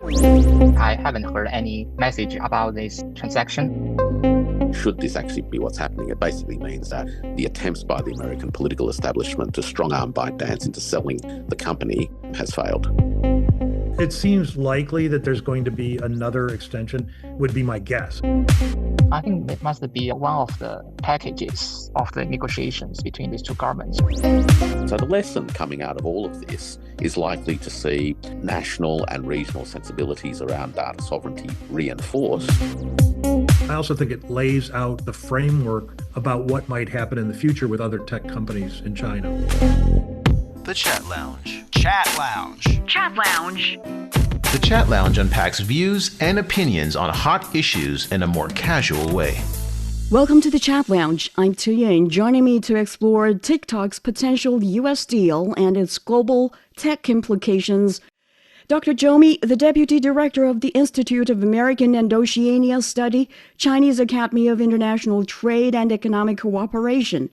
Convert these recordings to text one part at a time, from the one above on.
I haven't heard any message about this transaction. Should this actually be what's happening, it basically means that the attempts by the American political establishment to strong-arm ByteDance into selling the company has failed. It seems likely that there's going to be another extension, would be my guess. I think it must be one of the packages of the negotiations between these two governments. So the lesson coming out of all of this is likely to see national and regional sensibilities around data sovereignty reinforced. I also think it lays out the framework about what might happen in the future with other tech companies in China. The Chat Lounge. Chat Lounge. Chat Lounge. The Chat Lounge unpacks views and opinions on hot issues in a more casual way. Welcome to the Chat Lounge. I'm Tu Ying. Joining me to explore TikTok's potential U.S. deal and its global tech implications, Dr. Zhou Mi, the Deputy Director of the Institute of American and Oceania Study, Chinese Academy of International Trade and Economic Cooperation.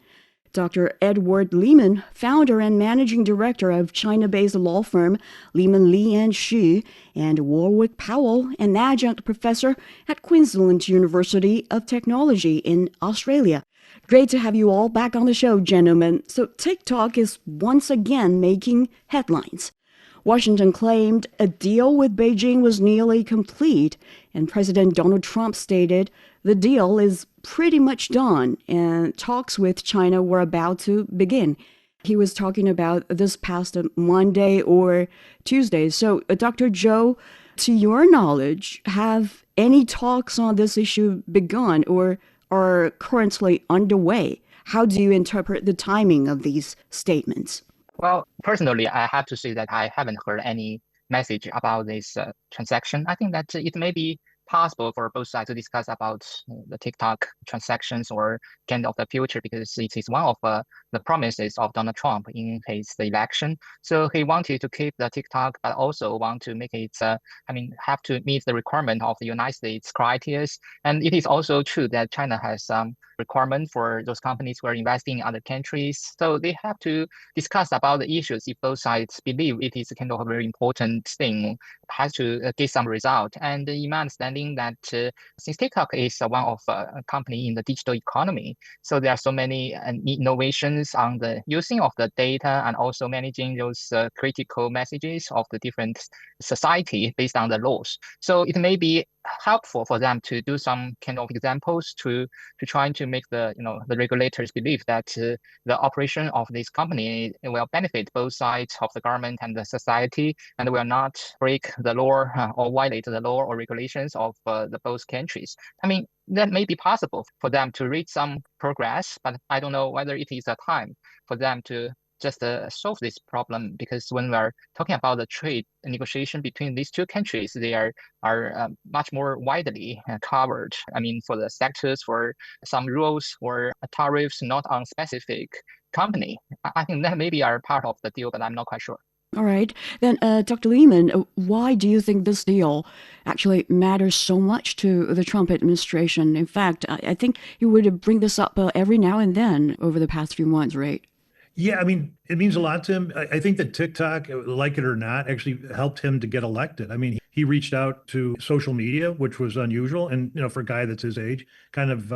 Dr. Edward Lehman, founder and managing director of China-based law firm Lehman Lee and Xu, and Warwick Powell, an adjunct professor at Queensland University of Technology in Australia. Great to have you all back on the show, gentlemen. So TikTok is once again making headlines. Washington claimed a deal with Beijing was nearly complete, and President Donald Trump stated the deal is pretty much done, and talks with China were about to begin. He was talking about this past Monday or Tuesday. So, Dr. Zhou, to your knowledge, have any talks on this issue begun or are currently underway? How do you interpret the timing of these statements? Well, personally, I have to say that I haven't heard any message about this transaction. I think that it may be possible for both sides to discuss about the TikTok transactions or kind of the future, because it is one of the promises of Donald Trump in his election. So he wanted to keep the TikTok, but also want to make it, have to meet the requirement of the United States criteria. And it is also true that China has some requirement for those companies who are investing in other countries. So they have to discuss about the issues if both sides believe it is kind of a very important thing, has to get some result. And in my understanding that since TikTok is one of a company in the digital economy, so there are so many innovations on the using of the data and also managing those critical messages of the different society based on the laws. So it may be helpful for them to do some kind of examples to trying to make the regulators believe that the operation of this company will benefit both sides of the government and the society, and will not break the law or violate the law or regulations of the both countries. I mean, that may be possible for them to reach some progress, but I don't know whether it is a time for them to just solve this problem, because when we are talking about the trade negotiation between these two countries, they are much more widely covered. I mean, for the sectors, for some rules or tariffs not on specific company. I think that maybe are part of the deal, but I'm not quite sure. All right. Then, Dr. Lehman, why do you think this deal actually matters so much to the Trump administration? In fact, I think he would bring this up every now and then over the past few months, right? Yeah, I mean, it means a lot to him. I think that TikTok, like it or not, actually helped him to get elected. I mean, he reached out to social media, which was unusual. And, for a guy that's his age, kind of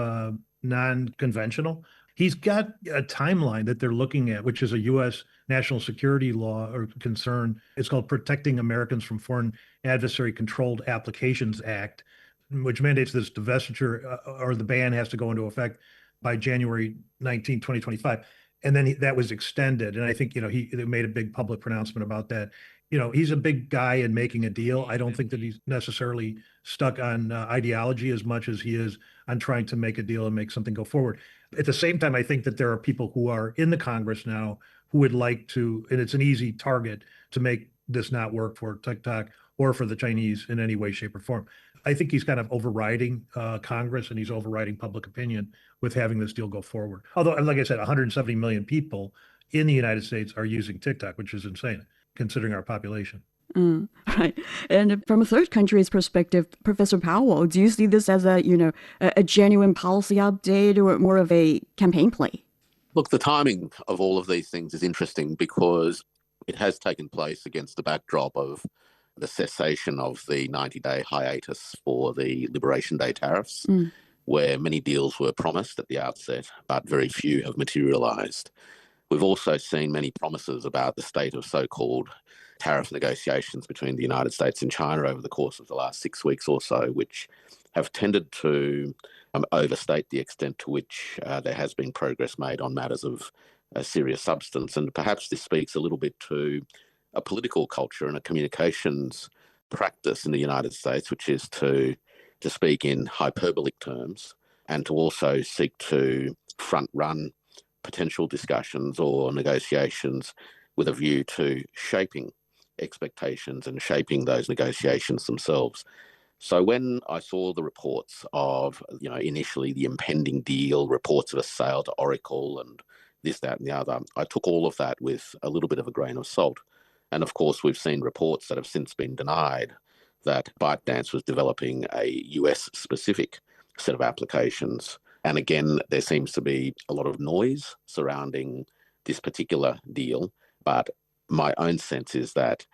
non-conventional. He's got a timeline that they're looking at, which is a U.S. national security law or concern. It's called Protecting Americans from Foreign Adversary Controlled Applications Act, which mandates this divestiture or the ban has to go into effect by January 19, 2025. And then that was extended. And I think, he made a big public pronouncement about that. He's a big guy in making a deal. I don't think that he's necessarily stuck on ideology as much as he is on trying to make a deal and make something go forward. At the same time, I think that there are people who are in the Congress now who would like to, and it's an easy target to make this not work for TikTok or for the Chinese in any way, shape, or form. I think he's kind of overriding Congress, and he's overriding public opinion with having this deal go forward. Although, like I said, 170 million people in the United States are using TikTok, which is insane considering our population. Right. And from a third country's perspective, Professor Powell, do you see this as a genuine policy update or more of a campaign play? Look, the timing of all of these things is interesting because it has taken place against the backdrop of the cessation of the 90-day hiatus for the Liberation Day tariffs, where many deals were promised at the outset, but very few have materialised. We've also seen many promises about the state of so-called tariff negotiations between the United States and China over the course of the last 6 weeks or so, which have tended to overstate the extent to which there has been progress made on matters of serious substance. And perhaps this speaks a little bit to a political culture and a communications practice in the United States, which is to speak in hyperbolic terms and to also seek to front-run potential discussions or negotiations with a view to shaping expectations and shaping those negotiations themselves. So when I saw the reports of, initially the impending deal, reports of a sale to Oracle and this, that and the other, I took all of that with a little bit of a grain of salt. And of course, we've seen reports that have since been denied that ByteDance was developing a US-specific set of applications. And again, there seems to be a lot of noise surrounding this particular deal, but my own sense is that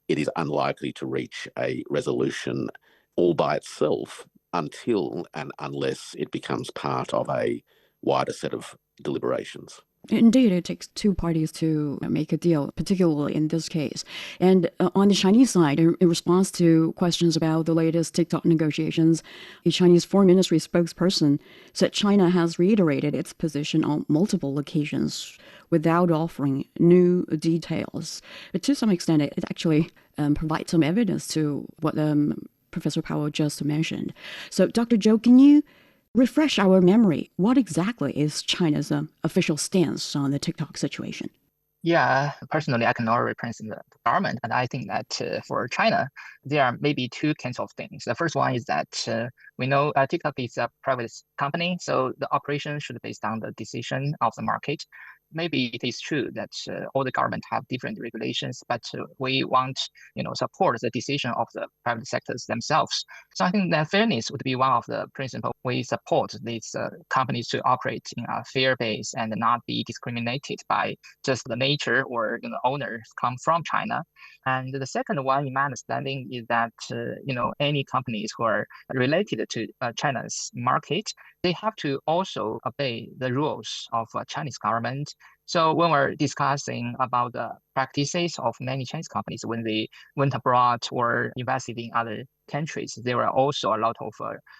it is unlikely to reach a resolution all by itself until and unless it becomes part of a wider set of deliberations. Indeed, it takes two parties to make a deal, particularly in this case. And on the Chinese side, in response to questions about the latest TikTok negotiations, a Chinese Foreign Ministry spokesperson said China has reiterated its position on multiple occasions without offering new details. But to some extent, it actually provides some evidence to what Professor Powell just mentioned. So, Dr. Zhou, can you refresh our memory? What exactly is China's official stance on the TikTok situation? Yeah, personally, I cannot represent the government, and I think that for China, there are maybe two kinds of things. The first one is that we know TikTok is a private company, so the operation should be based on the decision of the market. Maybe it is true that all the government have different regulations, but we want, support the decision of the private sectors themselves. So I think that fairness would be one of the principles. We support these companies to operate in a fair base and not be discriminated by just the nature or owners come from China. And the second one, in my understanding, is that any companies who are related to China's market, they have to also obey the rules of Chinese government. So when we're discussing about the practices of many Chinese companies when they went abroad or invested in other countries, there were also a lot of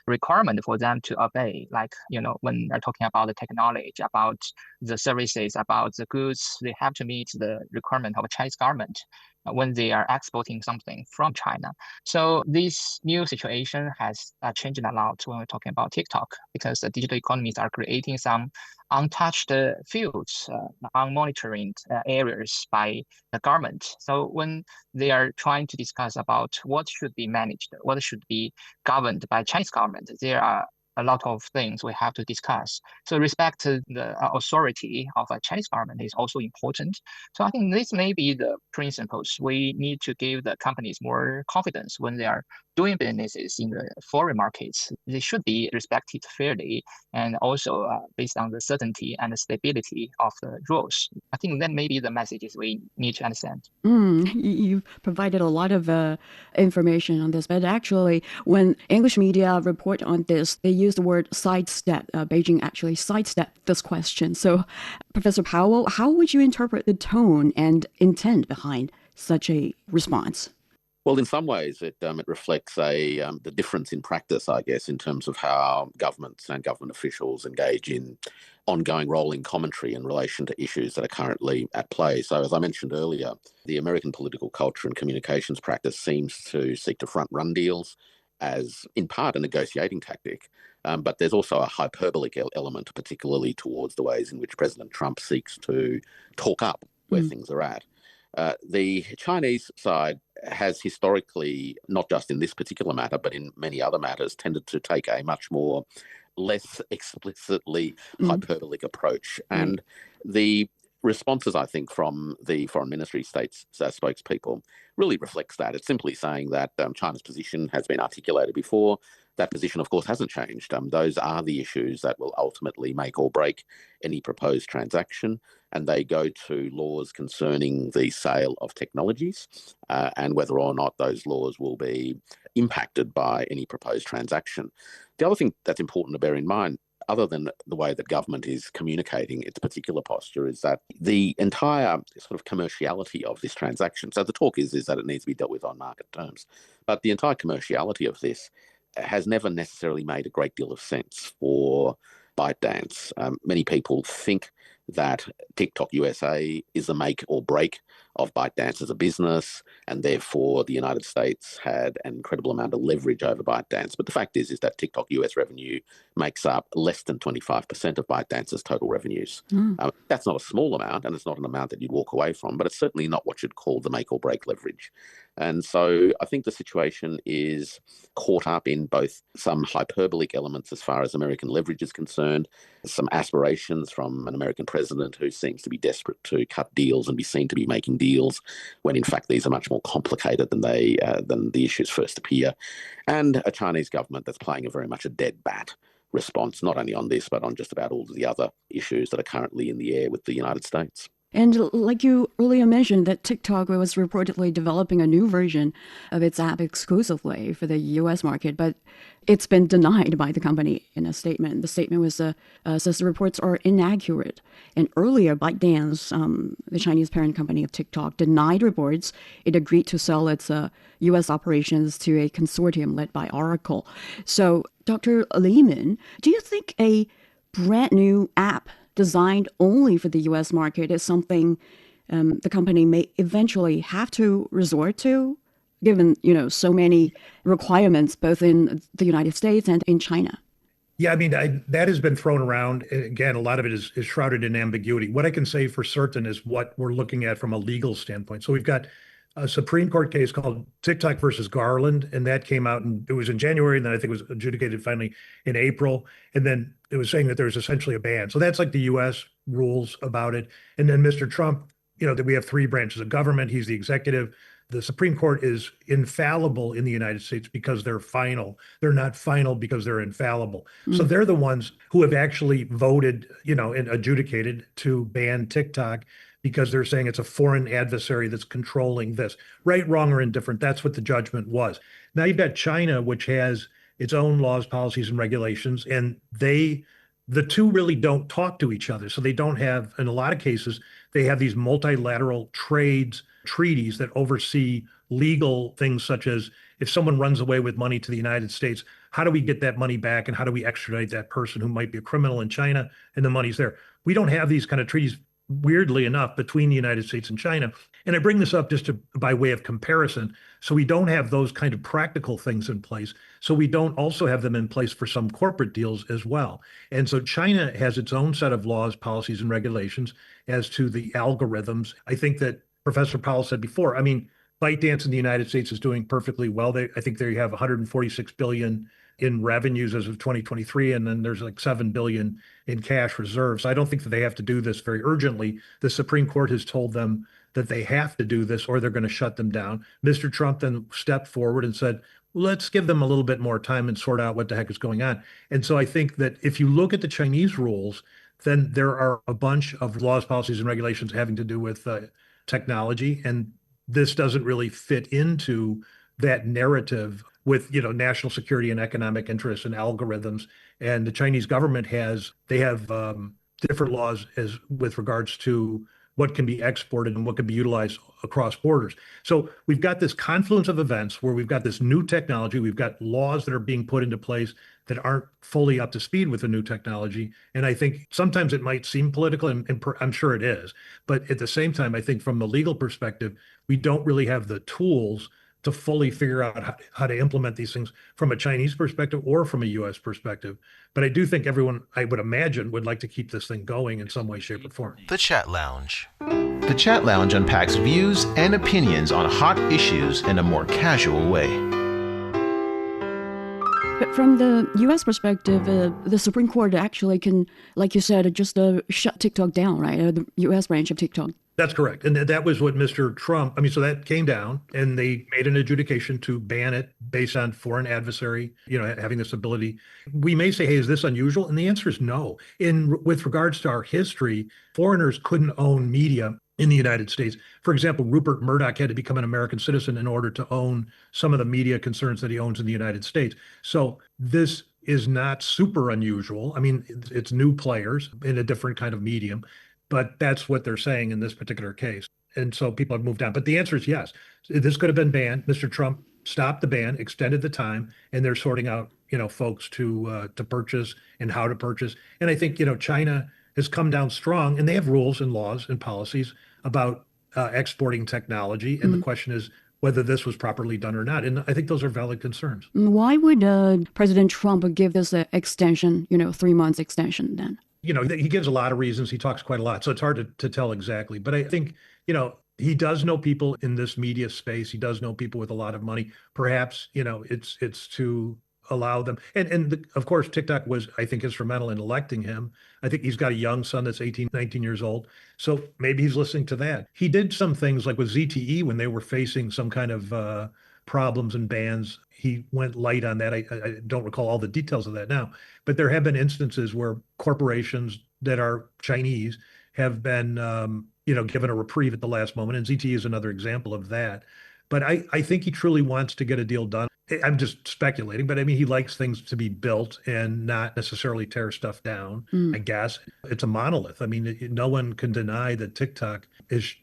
requirement for them to obey. Like, when they're talking about the technology, about the services, about the goods, they have to meet the requirement of Chinese government when they are exporting something from China. So this new situation has changed a lot when we're talking about TikTok, because the digital economies are creating some untouched fields, unmonitored areas by the government. So when they are trying to discuss about what should be managed, what should be governed by Chinese government, there are a lot of things we have to discuss. So respect to the authority of a Chinese government is also important. So I think this may be the principles. We need to give the companies more confidence when they are doing businesses in the foreign markets. They should be respected fairly and also based on the certainty and the stability of the rules. I think that may be the messages we need to understand. You've provided a lot of information on this, but actually when English media report on this, they use the word sidestep. Beijing actually sidestepped this question. So Professor Powell, how would you interpret the tone and intent behind such a response? Well, in some ways, it reflects the difference in practice, I guess, in terms of how governments and government officials engage in ongoing rolling commentary in relation to issues that are currently at play. So, as I mentioned earlier, the American political culture and communications practice seems to seek to front-run deals as, in part, a negotiating tactic. But there's also a hyperbolic element, particularly towards the ways in which President Trump seeks to talk up where things are at. The Chinese side has historically, not just in this particular matter, but in many other matters, tended to take a much more less explicitly hyperbolic approach. And the responses, I think, from the Foreign Ministry spokespeople really reflects that. It's simply saying that China's position has been articulated before, that position, of course, hasn't changed. Those are the issues that will ultimately make or break any proposed transaction, and they go to laws concerning the sale of technologies and whether or not those laws will be impacted by any proposed transaction. The other thing that's important to bear in mind, other than the way that government is communicating its particular posture, is that the entire sort of commerciality of this transaction, so the talk is that it needs to be dealt with on market terms, but the entire commerciality of this has never necessarily made a great deal of sense for ByteDance. Many people think that TikTok USA is a make or break of ByteDance as a business, and therefore the United States had an incredible amount of leverage over ByteDance. But the fact is that TikTok US revenue makes up less than 25% of ByteDance's total revenues. That's not a small amount, and it's not an amount that you'd walk away from, but it's certainly not what you'd call the make or break leverage. And so I think the situation is caught up in both some hyperbolic elements as far as American leverage is concerned, some aspirations from an American president who seems to be desperate to cut deals and be seen to be making deals, when in fact these are much more complicated than the issues first appear, and a Chinese government that's playing very much a dead bat response, not only on this, but on just about all of the other issues that are currently in the air with the United States. And like you earlier mentioned, that TikTok was reportedly developing a new version of its app exclusively for the U.S. market, but it's been denied by the company in a statement. The statement was says the reports are inaccurate. And earlier, ByteDance, the Chinese parent company of TikTok, denied reports. It agreed to sell its U.S. operations to a consortium led by Oracle. So, Dr. Lehman, do you think a brand new app designed only for the U.S. market is something the company may eventually have to resort to, given, so many requirements both in the United States and in China? Yeah, I mean, that has been thrown around. Again, a lot of it is shrouded in ambiguity. What I can say for certain is what we're looking at from a legal standpoint. So we've got a Supreme Court case called TikTok versus Garland, and that came out, and it was in January, and then I think it was adjudicated finally in April, and then it was saying that there's essentially a ban. So that's like the U.S. rules about it. And then Mr. Trump, that we have three branches of government. He's the executive. The Supreme Court is infallible in the United States because they're final. They're not final because they're infallible. So they're the ones who have actually voted, and adjudicated to ban TikTok, because they're saying it's a foreign adversary that's controlling this. Right, wrong, or indifferent, that's what the judgment was. Now you've got China, which has its own laws, policies, and regulations, and the two really don't talk to each other. So they don't have, in a lot of cases, they have these multilateral treaties that oversee legal things, such as if someone runs away with money to the United States, how do we get that money back, and how do we extradite that person who might be a criminal in China, and the money's there. We don't have these kind of treaties, weirdly enough, between the United States and China. And I bring this up just by way of comparison. So we don't have those kind of practical things in place. So we don't also have them in place for some corporate deals as well. And so China has its own set of laws, policies, and regulations as to the algorithms. I think that Professor Powell said before, I mean, ByteDance in the United States is doing perfectly well. I think they have 146 billion in revenues as of 2023, and then there's like 7 billion in cash reserves. I don't think that they have to do this very urgently. The Supreme Court has told them that they have to do this or they're going to shut them down. Mr. Trump then stepped forward and said, let's give them a little bit more time and sort out what the heck is going on. And so I think that if you look at the Chinese rules, then there are a bunch of laws, policies, and regulations having to do with technology. And this doesn't really fit into that narrative with, national security and economic interests and algorithms. And the Chinese government have different laws as with regards to what can be exported and what can be utilized across borders. So we've got this confluence of events where we've got this new technology, we've got laws that are being put into place that aren't fully up to speed with the new technology. And I think sometimes it might seem political, and I'm sure it is. But at the same time, I think from the legal perspective, we don't really have the tools to fully figure out how to implement these things from a Chinese perspective or from a U.S. perspective. But I do think everyone, I would imagine, would like to keep this thing going in some way, shape, or form. The Chat Lounge. The Chat Lounge unpacks views and opinions on hot issues in a more casual way. But from the U.S. perspective, the Supreme Court actually can, like you said, just shut TikTok down, right? The U.S. branch of TikTok. That's correct. And that was what Mr. Trump, I mean, so that came down and they made an adjudication to ban it based on foreign adversary, having this ability. We may say, hey, is this unusual? And the answer is no. With regards to our history, foreigners couldn't own media in the United States. For example, Rupert Murdoch had to become an American citizen in order to own some of the media concerns that he owns in the United States. So this is not super unusual. I mean, it's new players in a different kind of medium, but that's what they're saying in this particular case. And so people have moved on. But the answer is yes. This could have been banned. Mr. Trump stopped the ban, extended the time, and they're sorting out, folks to purchase and how to purchase. And I think, China has come down strong, and they have rules and laws and policies about exporting technology. And the question is whether this was properly done or not. And I think those are valid concerns. Why would President Trump give this an extension, 3 months extension then? He gives a lot of reasons. He talks quite a lot. So it's hard to tell exactly. But I think, he does know people in this media space. He does know people with a lot of money. Perhaps, it's to allow them. And of course, TikTok was, I think, instrumental in electing him. I think he's got a young son that's 18, 19 years old. So maybe he's listening to that. He did some things like with ZTE when they were facing some kind of problems and bans. He went light on that. I don't recall all the details of that now, but there have been instances where corporations that are Chinese have been, given a reprieve at the last moment. And ZTE is another example of that. But I think he truly wants to get a deal done. I'm just speculating, but I mean, he likes things to be built and not necessarily tear stuff down, I guess. It's a monolith. I mean, no one can deny that TikTok has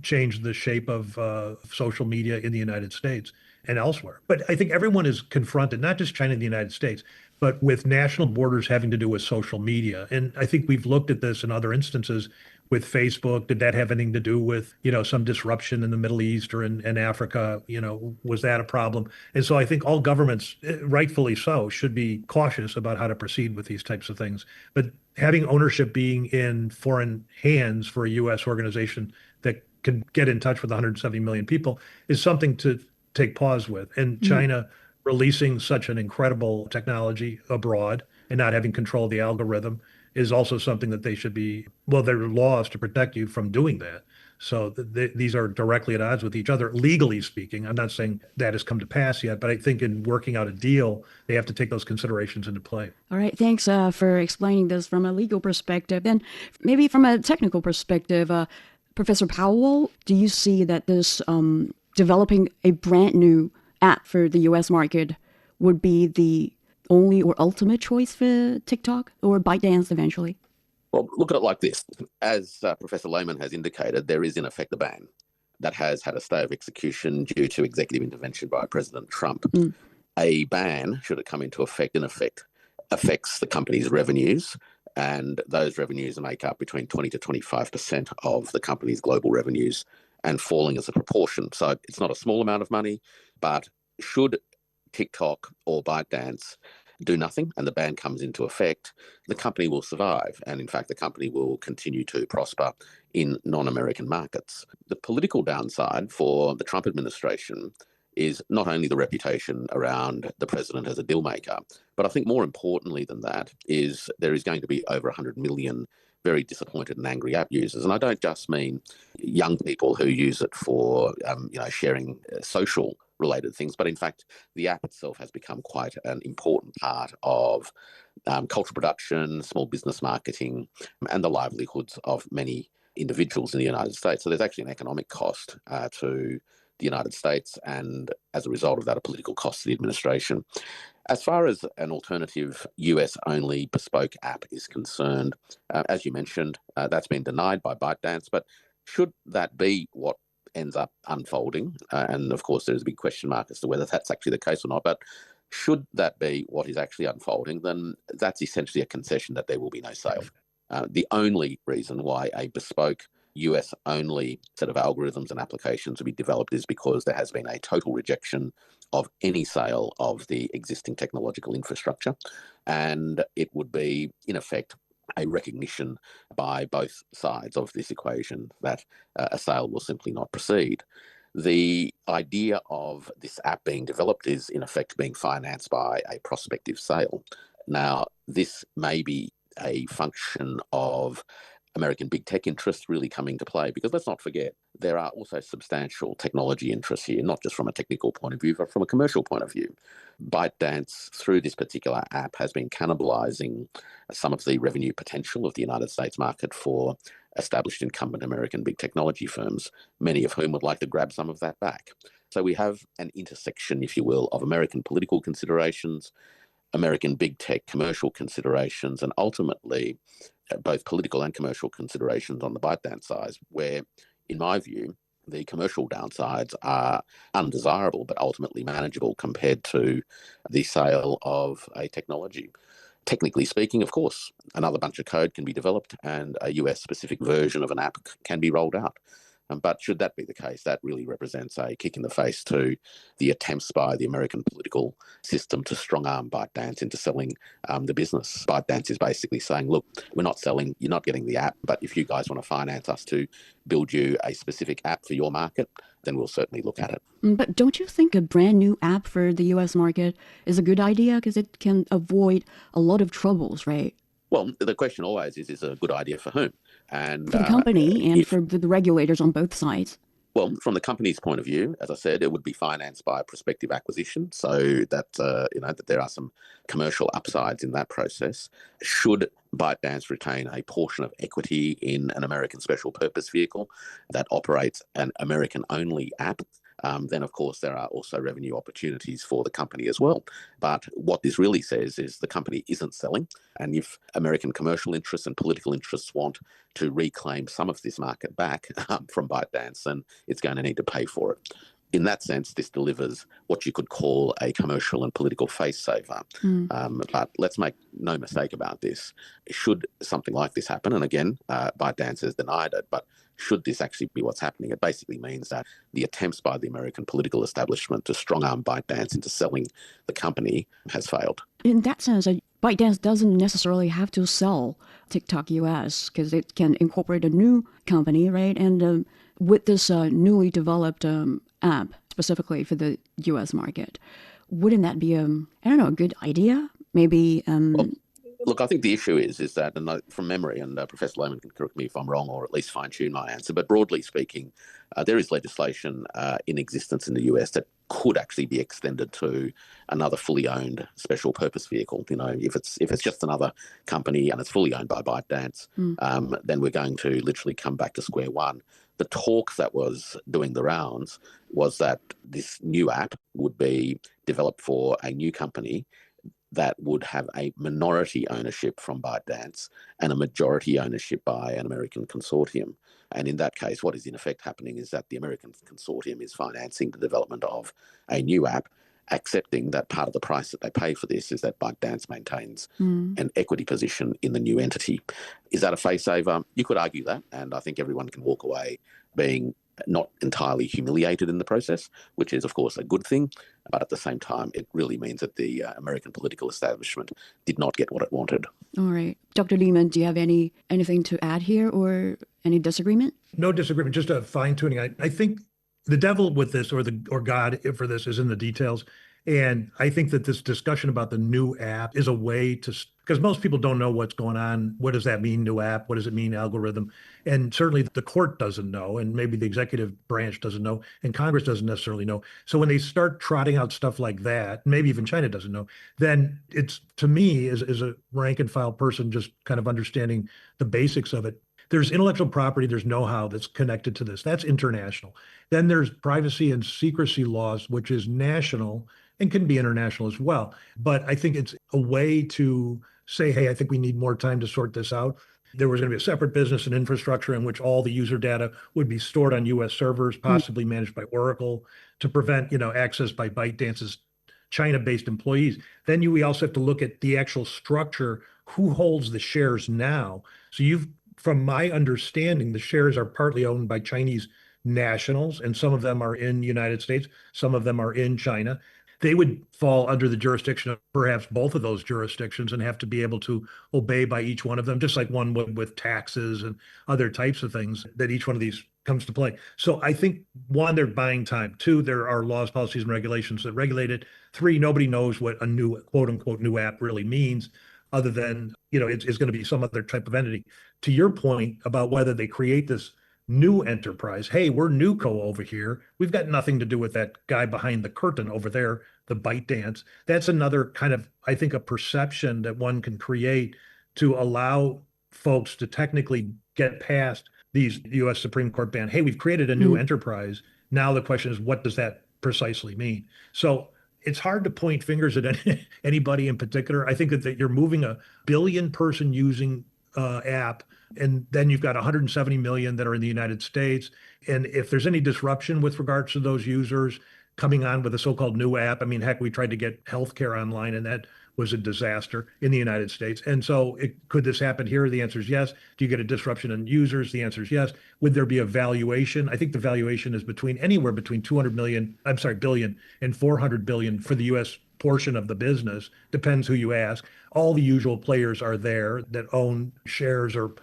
changed the shape of social media in the United States and elsewhere. But I think everyone is confronted, not just China and the United States, but with national borders having to do with social media. And I think we've looked at this in other instances with Facebook. Did that have anything to do with, some disruption in the Middle East or in Africa? Was that a problem? And so I think all governments, rightfully so, should be cautious about how to proceed with these types of things. But having ownership being in foreign hands for a U.S. organization that can get in touch with 170 million people is something to take pause with. And China releasing such an incredible technology abroad and not having control of the algorithm is also something that they should be, there are laws to protect you from doing that. So these are directly at odds with each other, legally speaking. I'm not saying that has come to pass yet, but I think in working out a deal, they have to take those considerations into play. All right. Thanks for explaining this from a legal perspective. And maybe from a technical perspective, Professor Powell, do you see that this developing a brand new app for the U.S. market would be the only or ultimate choice for TikTok or ByteDance eventually? Well, look at it like this. As Professor Lehman has indicated, there is in effect a ban that has had a stay of execution due to executive intervention by President Trump. A ban, should it come into effect, affects the company's revenues, and those revenues make up between 20 to 25% of the company's global revenues and falling as a proportion. So it's not a small amount of money, but should TikTok or ByteDance do nothing and the ban comes into effect, the company will survive. And in fact, the company will continue to prosper in non-American markets. The political downside for the Trump administration is not only the reputation around the president as a deal maker, but I think more importantly than that is there is going to be over 100 million very disappointed and angry app users. And I don't just mean young people who use it for, sharing social related things, but in fact, the app itself has become quite an important part of cultural production, small business marketing, and the livelihoods of many individuals in the United States. So there's actually an economic cost to the United States, and as a result of that, a political cost to the administration. As far as an alternative US-only bespoke app is concerned, as you mentioned, that's been denied by ByteDance, but should that be what ends up unfolding, and of course there's a big question mark as to whether that's actually the case or not, but should that be what is actually unfolding, then that's essentially a concession that there will be no sale. The only reason why a bespoke US-only set of algorithms and applications will be developed is because there has been a total rejection of any sale of the existing technological infrastructure, and it would be, in effect, a recognition by both sides of this equation that a sale will simply not proceed. The idea of this app being developed is, in effect, being financed by a prospective sale. Now, this may be a function of American big tech interests really come into play, because let's not forget, there are also substantial technology interests here, not just from a technical point of view, but from a commercial point of view. ByteDance, through this particular app, has been cannibalizing some of the revenue potential of the United States market for established incumbent American big technology firms, many of whom would like to grab some of that back. So we have an intersection, if you will, of American political considerations, American big tech commercial considerations, and ultimately both political and commercial considerations on the ByteDance side, where, in my view, the commercial downsides are undesirable but ultimately manageable compared to the sale of a technology. Technically speaking, of course, another bunch of code can be developed and a US-specific version of an app can be rolled out. But should that be the case, that really represents a kick in the face to the attempts by the American political system to strong-arm ByteDance into selling the business. ByteDance is basically saying, look, we're not selling, you're not getting the app, but if you guys want to finance us to build you a specific app for your market, then we'll certainly look at it. But don't you think a brand new app for the US market is a good idea? Because it can avoid a lot of troubles, right? Well, the question always is it a good idea for whom? And for the company and for the regulators on both sides. Well, from the company's point of view, as I said, it would be financed by a prospective acquisition, so that that there are some commercial upsides in that process. Should ByteDance retain a portion of equity in an American special purpose vehicle that operates an American-only app, then of course there are also revenue opportunities for the company as well. But what this really says is the company isn't selling, and if American commercial interests and political interests want to reclaim some of this market back from ByteDance, then it's going to need to pay for it. In that sense, this delivers what you could call a commercial and political face saver. But let's make no mistake about this. Should something like this happen, and again, ByteDance has denied it, but should this actually be what's happening, it basically means that the attempts by the American political establishment to strong-arm ByteDance into selling the company has failed. In that sense, ByteDance doesn't necessarily have to sell TikTok US because it can incorporate a new company, right? And with this newly developed app specifically for the US market, wouldn't that be a good idea? Maybe. Well, look, I think the issue is that, and from memory, and Professor Lehman can correct me if I'm wrong or at least fine-tune my answer, but broadly speaking, there is legislation in existence in the US that could actually be extended to another fully owned special purpose vehicle. If it's just another company and it's fully owned by ByteDance, then we're going to literally come back to square one. The talk that was doing the rounds was that this new app would be developed for a new company that would have a minority ownership from ByteDance and a majority ownership by an American consortium. And in that case, what is in effect happening is that the American consortium is financing the development of a new app, accepting that part of the price that they pay for this is that ByteDance maintains an equity position in the new entity. Is that a face saver? You could argue that, and I think everyone can walk away being not entirely humiliated in the process, which is, of course, a good thing. But at the same time, it really means that the American political establishment did not get what it wanted. All right. Dr. Lehman, do you have anything to add here or any disagreement? No disagreement, just a fine-tuning. I think the devil with this, or God for this, is in the details. And I think that this discussion about the new app is a way to, because most people don't know what's going on. What does that mean, new app? What does it mean, algorithm? And certainly the court doesn't know, and maybe the executive branch doesn't know, and Congress doesn't necessarily know. So when they start trotting out stuff like that, maybe even China doesn't know, then it's, to me, as a rank and file person, just kind of understanding the basics of it. There's intellectual property, there's know-how that's connected to this. That's international. Then there's privacy and secrecy laws, which is national and can be international as well. But I think it's a way to say, hey, I think we need more time to sort this out. There was going to be a separate business and infrastructure in which all the user data would be stored on US servers, possibly managed by Oracle, to prevent, access by ByteDance's China-based employees. Then we also have to look at the actual structure, who holds the shares now. So from my understanding, the shares are partly owned by Chinese nationals, and some of them are in the United States, some of them are in China. They would fall under the jurisdiction of perhaps both of those jurisdictions and have to be able to obey by each one of them, just like one would with taxes and other types of things that each one of these comes to play. So I think, one, they're buying time. Two, there are laws, policies, and regulations that regulate it. Three, nobody knows what a new, quote unquote, new app really means. other than, it's going to be some other type of entity. To your point about whether they create this new enterprise, hey, we're NewCo over here. We've got nothing to do with that guy behind the curtain over there, the ByteDance. That's another kind of, I think, a perception that one can create to allow folks to technically get past these U.S. Supreme Court ban. Hey, we've created a new enterprise. Now the question is, what does that precisely mean? So it's hard to point fingers at anybody in particular. I think that you're moving a billion person using app, and then you've got 170 million that are in the United States. And if there's any disruption with regards to those users coming on with a so-called new app, I mean, heck, we tried to get healthcare online, and that was a disaster in the United States. And so could this happen here? The answer is yes. Do you get a disruption in users? The answer is yes. Would there be a valuation? I think the valuation is anywhere between billion and 400 billion for the U.S. portion of the business. Depends who you ask. All the usual players are there that own shares or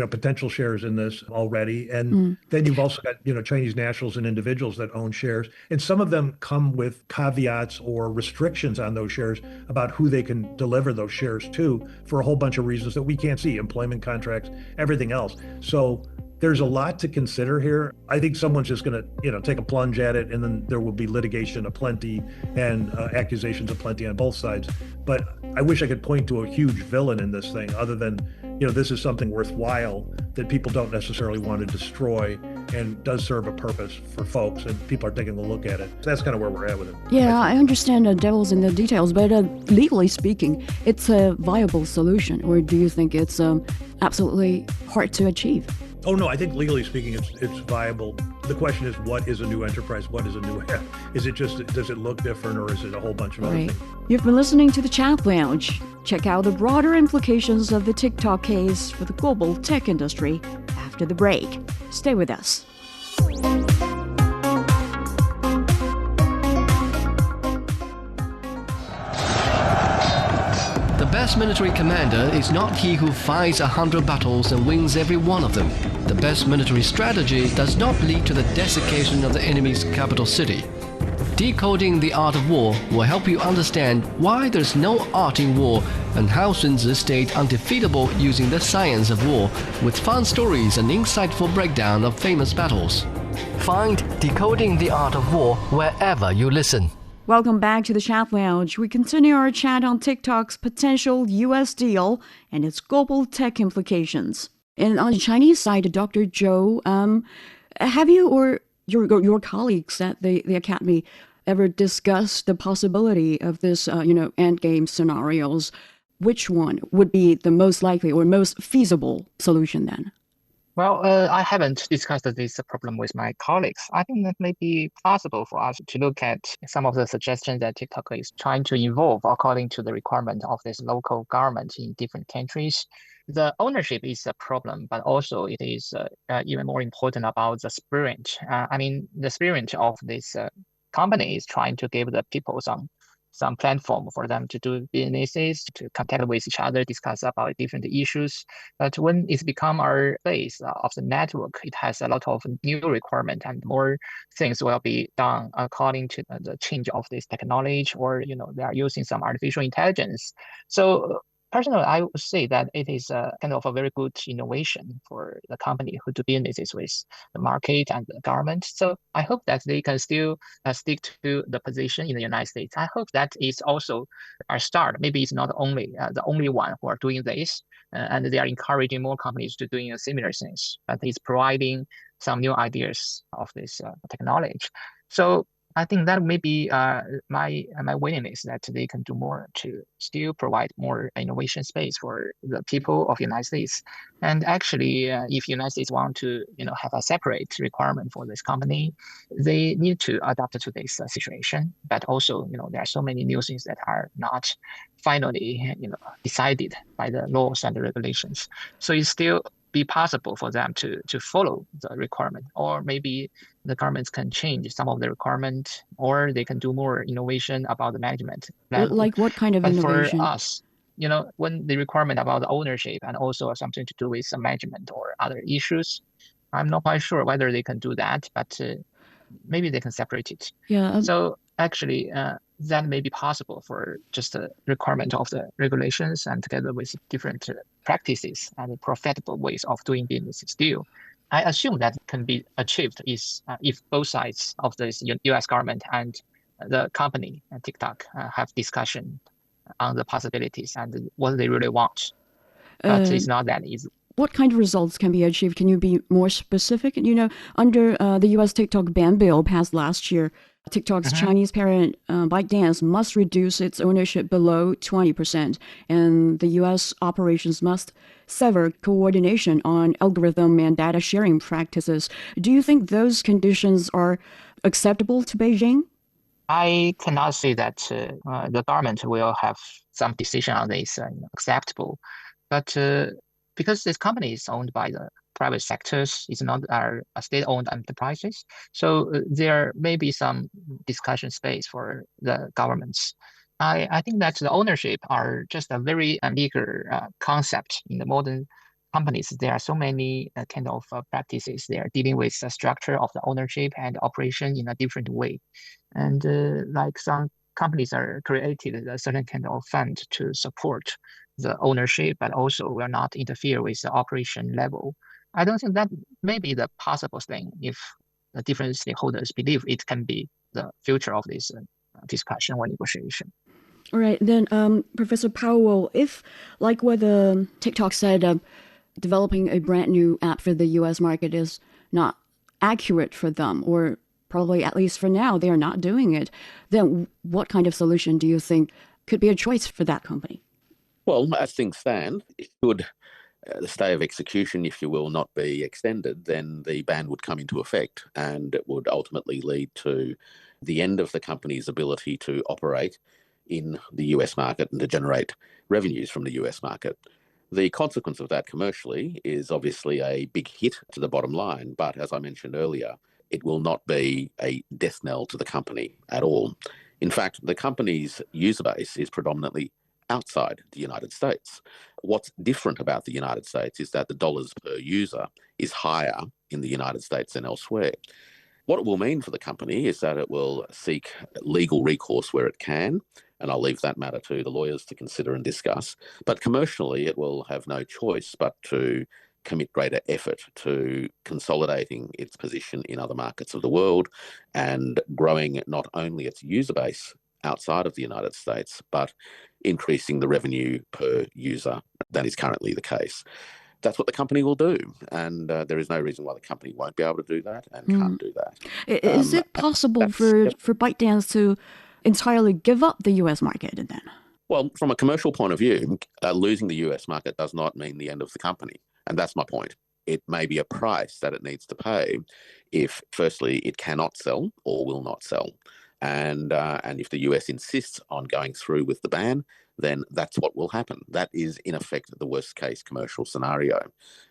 potential shares in this already. And then you've also got, Chinese nationals and individuals that own shares. And some of them come with caveats or restrictions on those shares about who they can deliver those shares to for a whole bunch of reasons that we can't see, employment contracts, everything else. So there's a lot to consider here. I think someone's just going to, take a plunge at it, and then there will be litigation aplenty and accusations aplenty on both sides. But I wish I could point to a huge villain in this thing other than, this is something worthwhile that people don't necessarily want to destroy and does serve a purpose for folks, and people are taking a look at it. So that's kind of where we're at with it. Yeah, I understand the devil's in the details, but legally speaking, it's a viable solution, or do you think it's absolutely hard to achieve? Oh, no, I think legally speaking, it's viable. The question is, what is a new enterprise? What is a new app? Is it just, does it look different, or is it a whole bunch of other things? You've been listening to the Chat Lounge. Check out the broader implications of the TikTok case for the global tech industry after the break. Stay with us. The best military commander is not he who fights 100 battles and wins every one of them. The best military strategy does not lead to the desiccation of the enemy's capital city. Decoding the Art of War will help you understand why there's no art in war and how Sun Tzu stayed undefeatable using the science of war, with fun stories and insightful breakdown of famous battles. Find Decoding the Art of War wherever you listen. Welcome back to the Chat Lounge. We continue our chat on TikTok's potential U.S. deal and its global tech implications. And on the Chinese side, Dr. Zhou, have you or your colleagues at the Academy ever discussed the possibility of this, endgame scenarios? Which one would be the most likely or most feasible solution then? Well, I haven't discussed this problem with my colleagues. I think that may be possible for us to look at some of the suggestions that TikTok is trying to evolve according to the requirement of this local government in different countries. The ownership is a problem, but also it is even more important about the spirit. The spirit of this company is trying to give the people some platform for them to do businesses, to contact with each other, discuss about different issues. But when it's become our base of the network, it has a lot of new requirement and more things will be done according to the change of this technology, or they are using some artificial intelligence. So personally, I would say that it is kind of a very good innovation for the company who do businesses with the market and the government. So I hope that they can still stick to the position in the United States. I hope that is also our start. Maybe it's not only the only one who are doing this, and they are encouraging more companies to doing similar things. But it's providing some new ideas of this technology. So I think that may be my willingness that they can do more to still provide more innovation space for the people of the United States. And actually, if United States want to have a separate requirement for this company, they need to adapt to this situation. But also, there are so many new things that are not finally decided by the laws and the regulations. So it's still be possible for them to follow the requirement, or maybe the governments can change some of the requirement, or they can do more innovation about the management level. Like what kind of innovation? For us, when the requirement about the ownership and also something to do with some management or other issues, I'm not quite sure whether they can do that, but maybe they can separate it. Yeah. So actually, that may be possible for just a requirement of the regulations and together with different practices and profitable ways of doing business still. I assume that can be achieved if both sides of the US government and the company, TikTok, have discussion on the possibilities and what they really want. But it's not that easy. What kind of results can be achieved? Can you be more specific? Under the U.S. TikTok ban bill passed last year, TikTok's Chinese parent ByteDance must reduce its ownership below 20%, and the U.S. operations must sever coordination on algorithm and data sharing practices. Do you think those conditions are acceptable to Beijing? I cannot say that the government will have some decision on this acceptable, but because this company is owned by the private sectors, it's not our state-owned enterprises, so there may be some discussion space for the governments. I think that the ownership are just a very meager concept in the modern companies. There are so many kind of practices. They are dealing with the structure of the ownership and operation in a different way. And like some companies are created a certain kind of fund to support the ownership, but also will not interfere with the operation level. I don't think that may be the possible thing if the different stakeholders believe it can be the future of this discussion or negotiation. All right, then, Professor Powell, if, like what TikTok said, developing a brand new app for the U.S. market is not accurate for them, or probably at least for now they are not doing it, then what kind of solution do you think could be a choice for that company? Well, as things stand, should the stay of execution, if you will, not be extended, then the ban would come into effect, and it would ultimately lead to the end of the company's ability to operate in the US market and to generate revenues from the US market. The consequence of that commercially is obviously a big hit to the bottom line, but as I mentioned earlier, it will not be a death knell to the company at all. In fact, the company's user base is predominantly outside the United States. What's different about the United States is that the dollars per user is higher in the United States than elsewhere. What it will mean for the company is that it will seek legal recourse where it can, and I'll leave that matter to the lawyers to consider and discuss. But commercially, it will have no choice but to commit greater effort to consolidating its position in other markets of the world and growing not only its user base outside of the United States, but increasing the revenue per user than is currently the case. That's what the company will do, and there is no reason why the company won't be able to do that and can't do that. Is it possible for ByteDance to entirely give up the U.S. market then? Well, from a commercial point of view, losing the US market does not mean the end of the company, and that's my point. It may be a price that it needs to pay if, firstly, it cannot sell or will not sell. And if the US insists on going through with the ban, then that's what will happen. That is, in effect, the worst case commercial scenario.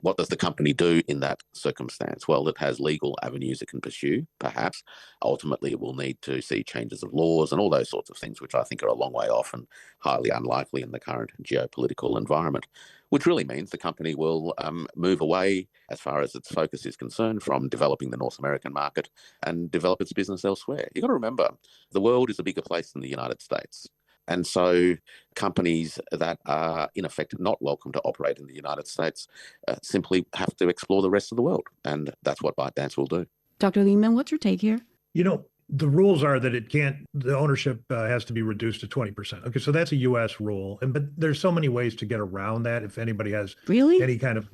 What does the company do in that circumstance? Well, it has legal avenues it can pursue, perhaps. Ultimately, it will need to see changes of laws and all those sorts of things, which I think are a long way off and highly unlikely in the current geopolitical environment, which really means the company will move away, as far as its focus is concerned, from developing the North American market and develop its business elsewhere. You've got to remember, the world is a bigger place than the United States. And so companies that are, in effect, not welcome to operate in the United States simply have to explore the rest of the world. And that's what ByteDance will do. Dr. Lehman, what's your take here? The rules are that the ownership has to be reduced to 20%. Okay, so that's a U.S. rule. But there's so many ways to get around that if anybody has any kind of,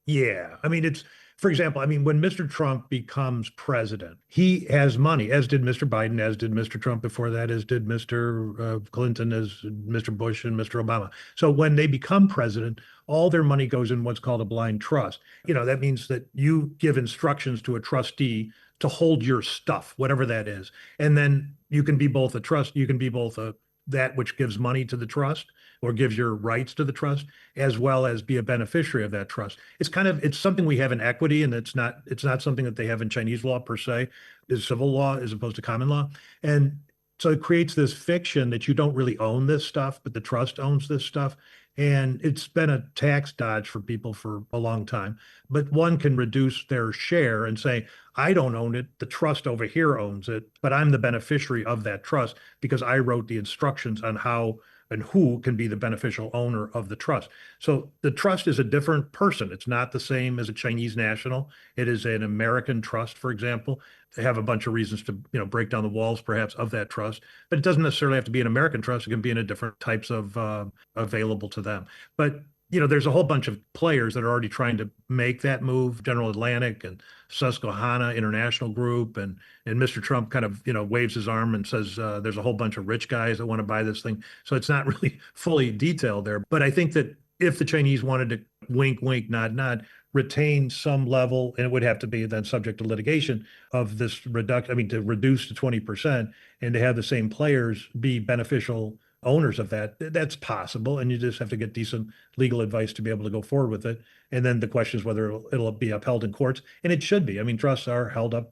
yeah. I mean, for example, when Mr. Trump becomes president, he has money, as did Mr. Biden, as did Mr. Trump before that, as did Mr. Clinton, as Mr. Bush and Mr. Obama. So when they become president, all their money goes in what's called a blind trust. That means that you give instructions to a trustee to hold your stuff, whatever that is. And then you can be both that which gives money to the trust or gives your rights to the trust, as well as be a beneficiary of that trust. It's something we have in equity, and it's not something that they have in Chinese law per se, is civil law as opposed to common law. And so it creates this fiction that you don't really own this stuff, but the trust owns this stuff. And it's been a tax dodge for people for a long time. But one can reduce their share and say, I don't own it. The trust over here owns it, but I'm the beneficiary of that trust because I wrote the instructions on how and who can be the beneficial owner of the trust. So the trust is a different person. It's not the same as a Chinese national. It is an American trust, for example. They have a bunch of reasons to, break down the walls perhaps of that trust, but it doesn't necessarily have to be an American trust. It can be in a different types of available to them. But there's a whole bunch of players that are already trying to make that move. General Atlantic and Susquehanna International Group, and Mr. Trump kind of waves his arm and says there's a whole bunch of rich guys that want to buy this thing. So it's not really fully detailed there. But I think that if the Chinese wanted to wink, wink, nod, nod, retain some level, and it would have to be then subject to litigation of this reduction. I mean, to reduce to 20% and to have the same players be beneficial owners of that's possible, and you just have to get decent legal advice to be able to go forward with it. And then the question is whether it'll be upheld in courts, and it should be. I mean, trusts are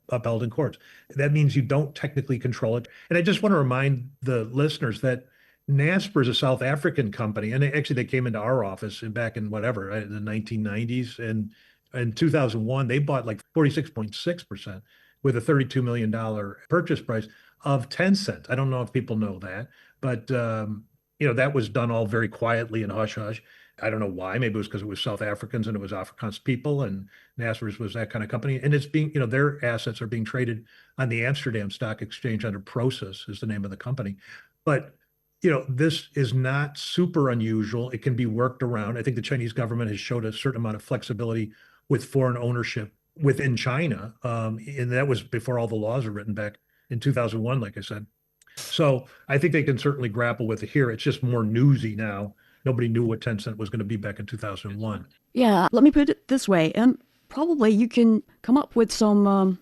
upheld in courts. That means you don't technically control it. And I just want to remind the listeners that NASPER is a South African company, and they came into our office back in whatever, right, in the 1990s, and in 2001 they bought like 46.6% with a $32 million purchase price of Tencent. I don't know if people know that. But, that was done all very quietly and hush hush. I don't know why. Maybe it was because it was South Africans and it was Afrikaans people, and NASPER was that kind of company. And it's being, their assets are being traded on the Amsterdam Stock Exchange under Prosus is the name of the company. But, this is not super unusual. It can be worked around. I think the Chinese government has showed a certain amount of flexibility with foreign ownership within China. And that was before all the laws were written back in 2001, like I said. So I think they can certainly grapple with it here. It's just more newsy now. Nobody knew what Tencent was going to be back in 2001. Yeah, let me put it this way. Probably you can come up with some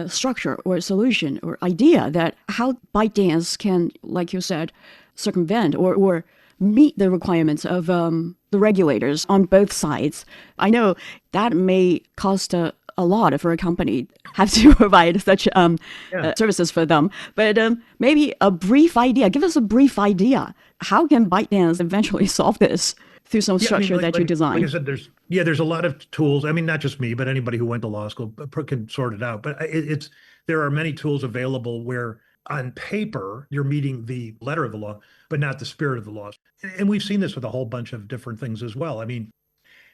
structure or solution or idea that how ByteDance can, like you said, circumvent or meet the requirements of the regulators on both sides. I know that may cost a lot for a company have to provide such services for them. But maybe a brief idea, give us a brief idea. How can ByteDance eventually solve this through some structure that you design? Like I said, there's a lot of tools. I mean, not just me, but anybody who went to law school can sort it out. But there are many tools available where on paper, you're meeting the letter of the law, but not the spirit of the laws. And we've seen this with a whole bunch of different things as well. I mean,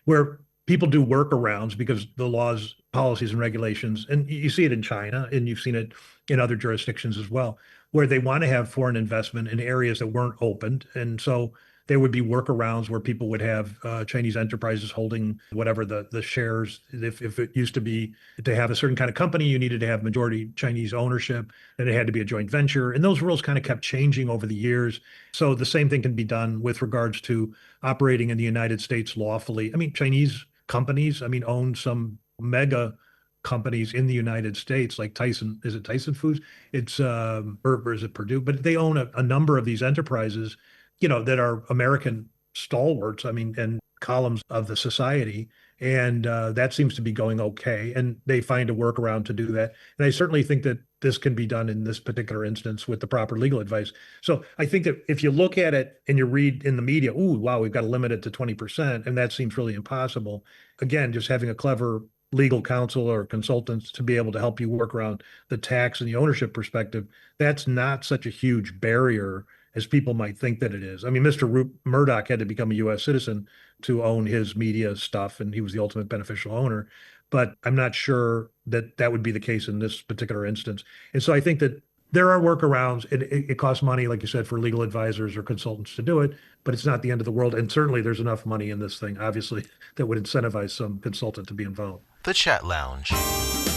where people do workarounds because the laws, policies, and regulations, and you see it in China, and you've seen it in other jurisdictions as well, where they want to have foreign investment in areas that weren't opened. And so there would be workarounds where people would have Chinese enterprises holding whatever the shares. If it used to be to have a certain kind of company, you needed to have majority Chinese ownership, and it had to be a joint venture. And those rules kind of kept changing over the years. So the same thing can be done with regards to operating in the United States lawfully. I mean, Chinese companies, own some mega companies in the United States, like Tyson. Is it Tyson Foods? It's or is it Purdue? But they own a number of these enterprises, that are American stalwarts. And columns of the society, and that seems to be going okay. And they find a workaround to do that. And I certainly think that this can be done in this particular instance with the proper legal advice. So I think that if you look at it and you read in the media, ooh, wow, we've got to limit it to 20%, and that seems really impossible. Again, just having a clever legal counsel or consultants to be able to help you work around the tax and the ownership perspective, that's not such a huge barrier as people might think that it is. I mean, Mr. Murdoch had to become a U.S. citizen to own his media stuff, and he was the ultimate beneficial owner. But I'm not sure that that would be the case in this particular instance. And so I think that there are workarounds. It costs money, like you said, for legal advisors or consultants to do it, but it's not the end of the world. And certainly there's enough money in this thing, obviously, that would incentivize some consultant to be involved. The Chat Lounge.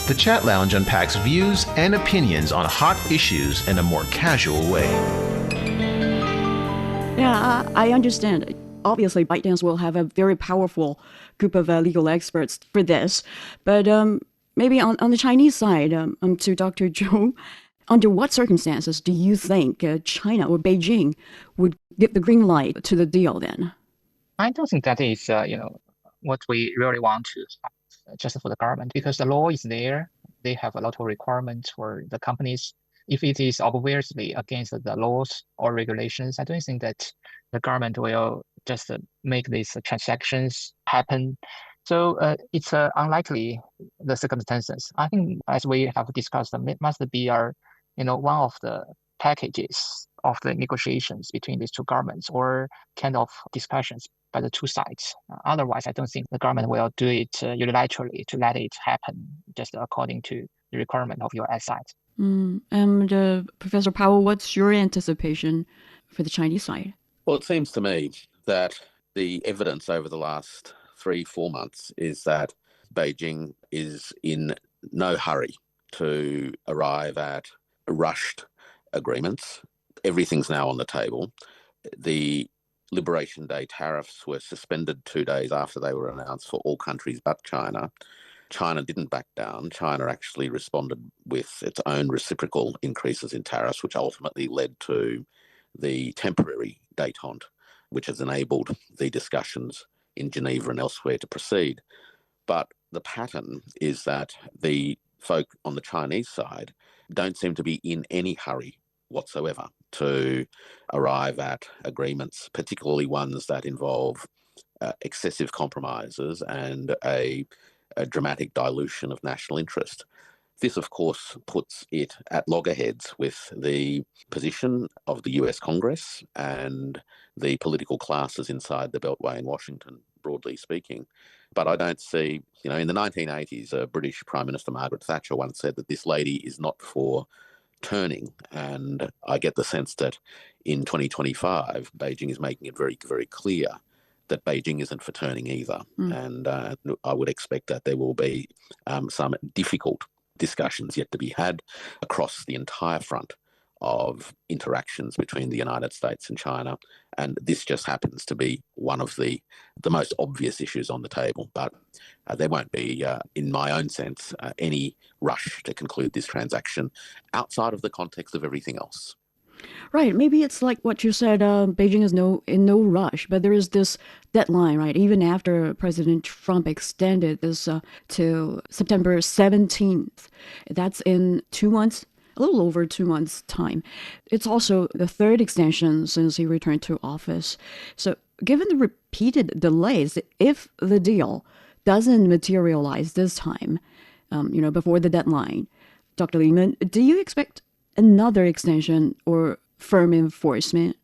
The Chat Lounge unpacks views and opinions on hot issues in a more casual way. Yeah, I understand. Obviously, ByteDance will have a very powerful group of legal experts for this. But maybe on the Chinese side, to Dr. Zhou, under what circumstances do you think China or Beijing would give the green light to the deal then? I don't think that is, what we really want to just for the government, because the law is there. They have a lot of requirements for the companies. If it is obviously against the laws or regulations, I don't think that the government will just make these transactions happen. So it's unlikely the circumstances. I think, as we have discussed, it must be one of the packages of the negotiations between these two governments, or kind of discussions by the two sides. Otherwise, I don't think the government will do it unilaterally to let it happen just according to the requirement of your side. And Professor Powell, what's your anticipation for the Chinese side? Well, it seems to me that the evidence over the last 3-4 months is that Beijing is in no hurry to arrive at rushed agreements. Everything's now on the table. The Liberation Day tariffs were suspended 2 days after they were announced for all countries but China. China didn't back down. China actually responded with its own reciprocal increases in tariffs, which ultimately led to the temporary détente, which has enabled the discussions in Geneva and elsewhere to proceed. But the pattern is that the folk on the Chinese side don't seem to be in any hurry whatsoever to arrive at agreements, particularly ones that involve excessive compromises and a dramatic dilution of national interest. This, of course, puts it at loggerheads with the position of the US Congress and the political classes inside the Beltway in Washington, broadly speaking. But I don't see, in the 1980s, British Prime Minister Margaret Thatcher once said that this lady is not for turning. And I get the sense that in 2025, Beijing is making it very, very clear that Beijing isn't for turning either. And I would expect that there will be some difficult discussions yet to be had across the entire front of interactions between the United States and China. And this just happens to be one of the most obvious issues on the table. But there won't be, in my own sense, any rush to conclude this transaction outside of the context of everything else. Right. Maybe it's like what you said, Beijing is in no rush, but there is this deadline, right? Even after President Trump extended this to September 17th. That's in 2 months, a little over 2 months' time. It's also the third extension since he returned to office. So given the repeated delays, if the deal doesn't materialize this time, before the deadline, Dr. Lehman, do you expect another extension or firm enforcement?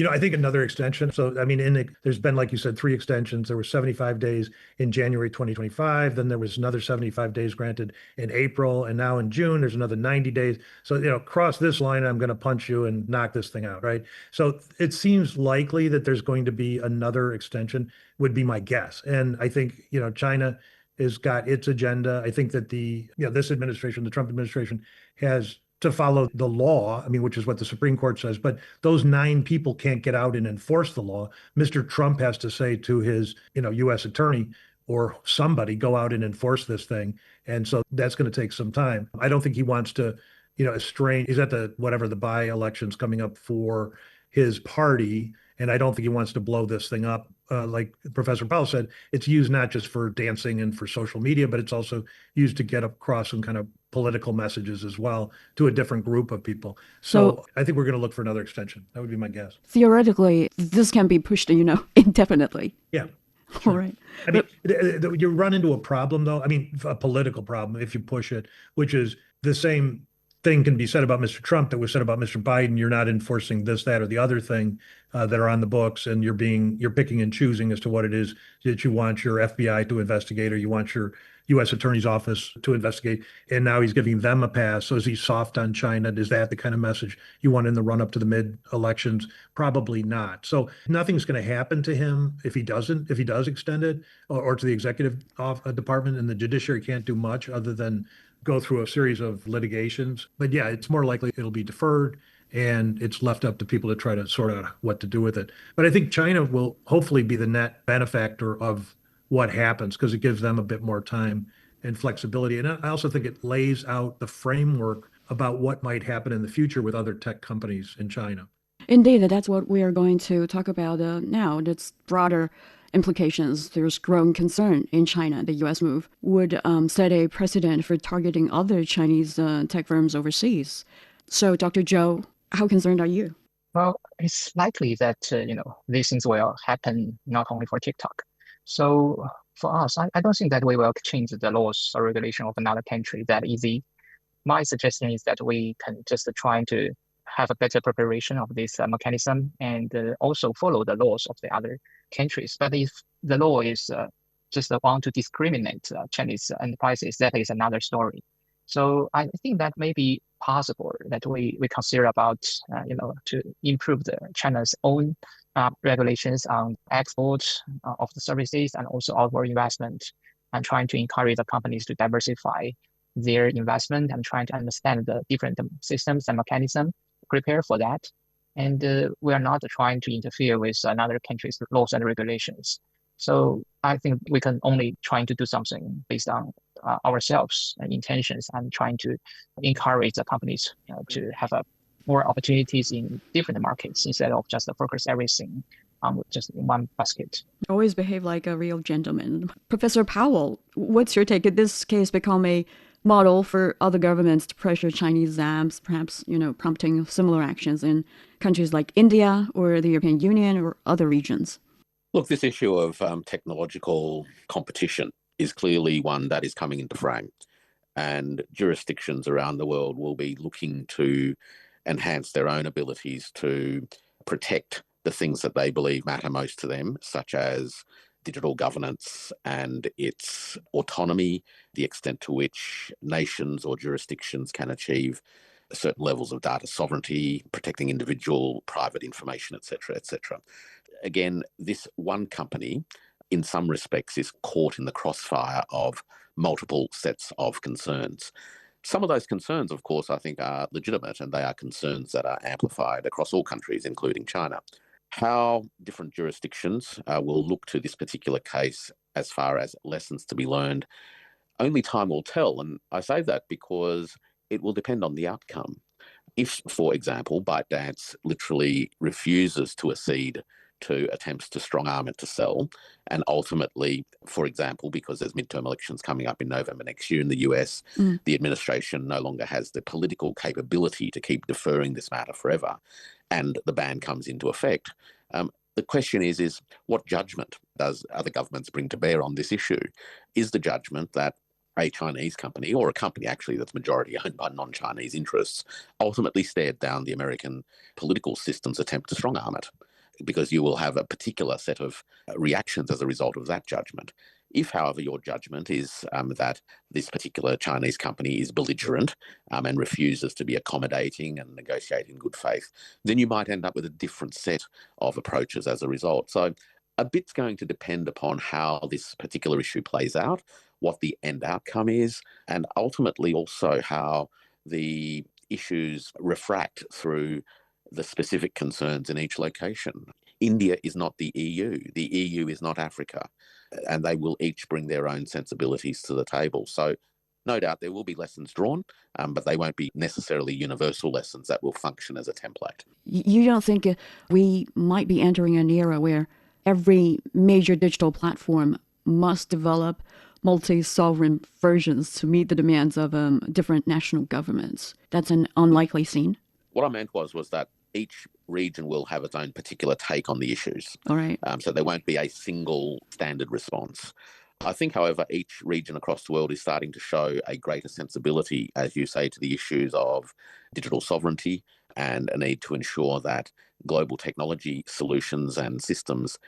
I think another extension. So, there's been, like you said, 3 extensions. There were 75 days in January 2025. Then there was another 75 days granted in April. And now in June, there's another 90 days. So, cross this line, I'm going to punch you and knock this thing out, right? So it seems likely that there's going to be another extension, would be my guess. And I think, China has got its agenda. I think that this administration, the Trump administration, has to follow the law, which is what the Supreme Court says, but those 9 people can't get out and enforce the law. Mr. Trump has to say to his, U.S. attorney or somebody, go out and enforce this thing. And so that's going to take some time. I don't think he wants to, estrange, he's at the by-elections coming up for his party. And I don't think he wants to blow this thing up. Like Professor Powell said, it's used not just for dancing and for social media, but it's also used to get across some kind of political messages as well to a different group of people. So I think we're going to look for another extension. That would be my guess. Theoretically, this can be pushed, indefinitely. Yeah. Sure. All right. You run into a problem, though. A political problem if you push it, which is the same thing can be said about Mr. Trump that was said about Mr. Biden. You're not enforcing this, that, or the other thing that are on the books, and you're picking and choosing as to what it is that you want your FBI to investigate or you want your U.S. Attorney's Office to investigate. And now he's giving them a pass. So is he soft on China? Is that the kind of message you want in the run up to the mid-elections? Probably not. So nothing's going to happen to him if he does extend it, or to the executive department, and the judiciary can't do much other than go through a series of litigations. But yeah, it's more likely it'll be deferred, and it's left up to people to try to sort out what to do with it. But I think China will hopefully be the net benefactor of what happens, because it gives them a bit more time and flexibility. And I also think it lays out the framework about what might happen in the future with other tech companies in China. Indeed, that's what we are going to talk about now. That's broader implications. There's growing concern in China. The U.S. move would set a precedent for targeting other Chinese tech firms overseas. So, Dr. Zhou, how concerned are you? Well, it's likely that these things will happen not only for TikTok. So for us, I don't think that we will change the laws or regulation of another country that easy. My suggestion is that we can just try to have a better preparation of this mechanism and also follow the laws of the other countries. But if the law is just want to discriminate Chinese enterprises, that is another story. So I think that may be possible that we consider about to improve the China's own regulations on export of the services and also outward investment, and trying to encourage the companies to diversify their investment and trying to understand the different systems and mechanisms, prepare for that. And we are not trying to interfere with another country's laws and regulations. So I think we can only trying to do something based on ourselves and intentions and trying to encourage the companies to have more opportunities in different markets instead of just focus everything on just one basket. Always behave like a real gentleman. Professor Powell, what's your take? Could this case become a model for other governments to pressure Chinese apps, perhaps, prompting similar actions in countries like India or the European Union or other regions? Look, this issue of technological competition is clearly one that is coming into frame, and jurisdictions around the world will be looking to enhance their own abilities to protect the things that they believe matter most to them, such as digital governance and its autonomy, the extent to which nations or jurisdictions can achieve certain levels of data sovereignty, protecting individual private information, etc., etc. Again, this one company, in some respects, is caught in the crossfire of multiple sets of concerns. Some of those concerns, of course, I think are legitimate, and they are concerns that are amplified across all countries, including China. How different jurisdictions will look to this particular case as far as lessons to be learned, only time will tell. And I say that because it will depend on the outcome. If, for example, ByteDance literally refuses to accede to attempts to strong-arm it to sell, and ultimately, for example, because there's midterm elections coming up in November next year in the US, the administration no longer has the political capability to keep deferring this matter forever, and the ban comes into effect. The question is what judgment does other governments bring to bear on this issue? Is the judgment that a Chinese company, or a company actually that's majority owned by non-Chinese interests, ultimately stared down the American political system's attempt to strong-arm it? Because you will have a particular set of reactions as a result of that judgment. If, however, your judgment is that this particular Chinese company is belligerent and refuses to be accommodating and negotiate in good faith, then you might end up with a different set of approaches as a result. So a bit's going to depend upon how this particular issue plays out, what the end outcome is, and ultimately also how the issues refract through the specific concerns in each location. India is not the EU. The EU is not Africa. And they will each bring their own sensibilities to the table. So no doubt there will be lessons drawn, but they won't be necessarily universal lessons that will function as a template. You don't think we might be entering an era where every major digital platform must develop multi-sovereign versions to meet the demands of different national governments? That's an unlikely scene. What I meant was that each region will have its own particular take on the issues. All right. So there won't be a single standard response. I think, however, each region across the world is starting to show a greater sensibility, as you say, to the issues of digital sovereignty and a need to ensure that global technology solutions and systems